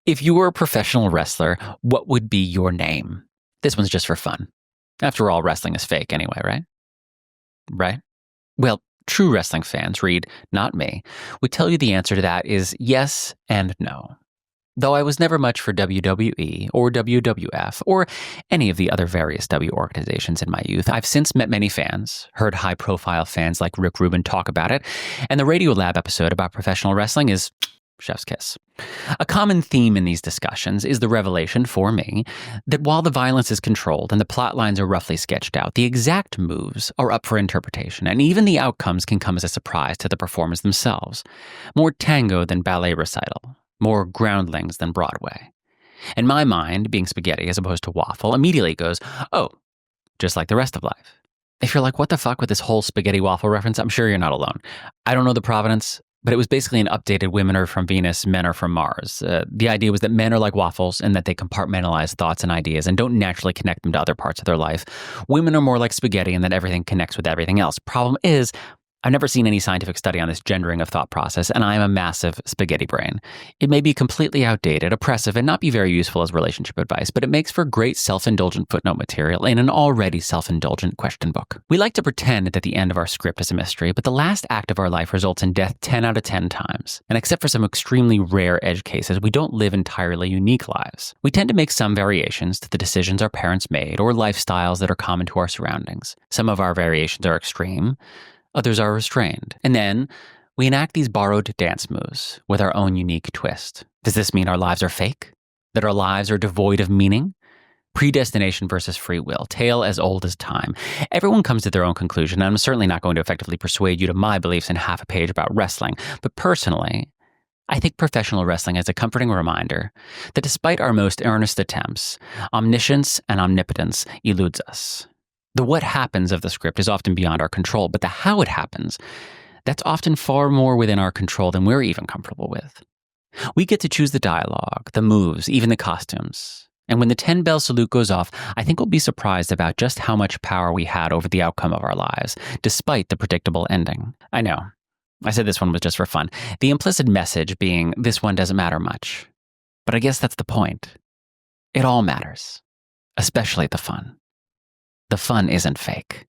If you were a professional wrestler, what would be your name? This one's just for fun. After all, wrestling is fake anyway, right? Right? Well, true wrestling fans, read, not me, would tell you the answer to that is yes and no. Though I was never much for WWE or WWF or any of the other various W organizations in my youth, I've since met many fans, heard high-profile fans like Rick Rubin talk about it, and the Radiolab episode about professional wrestling is chef's kiss. A common theme in these discussions is the revelation, for me, that while the violence is controlled and the plot lines are roughly sketched out, the exact moves are up for interpretation, and even the outcomes can come as a surprise to the performers themselves. More tango than ballet recital. More groundlings than Broadway. And my mind, being spaghetti as opposed to waffle, immediately goes, oh, just like the rest of life. If you're like, what the fuck with this whole spaghetti waffle reference, I'm sure you're not alone. I don't know the provenance, but it was basically an updated women are from Venus, men are from Mars. The idea was that men are like waffles and that they compartmentalize thoughts and ideas and don't naturally connect them to other parts of their life. Women are more like spaghetti and that everything connects with everything else. Problem is, I've never seen any scientific study on this gendering of thought process, and I am a massive spaghetti brain. It may be completely outdated, oppressive, and not be very useful as relationship advice, but it makes for great self-indulgent footnote material in an already self-indulgent question book. We like to pretend that the end of our script is a mystery, but the last act of our life results in death 10 out of 10 times. And except for some extremely rare edge cases, we don't live entirely unique lives. We tend to make some variations to the decisions our parents made or lifestyles that are common to our surroundings. Some of our variations are extreme. Others are restrained. And then we enact these borrowed dance moves with our own unique twist. Does this mean our lives are fake? That our lives are devoid of meaning? Predestination versus free will, tale as old as time. Everyone comes to their own conclusion, and I'm certainly not going to effectively persuade you to my beliefs in half a page about wrestling. But personally, I think professional wrestling is a comforting reminder that despite our most earnest attempts, omniscience and omnipotence eludes us. The what happens of the script is often beyond our control, but the how it happens, that's often far more within our control than we're even comfortable with. We get to choose the dialogue, the moves, even the costumes. And when the 10-bell salute goes off, I think we'll be surprised about just how much power we had over the outcome of our lives, despite the predictable ending. I know. I said this one was just for fun. The implicit message being, this one doesn't matter much. But I guess that's the point. It all matters. Especially the fun. The fun isn't fake.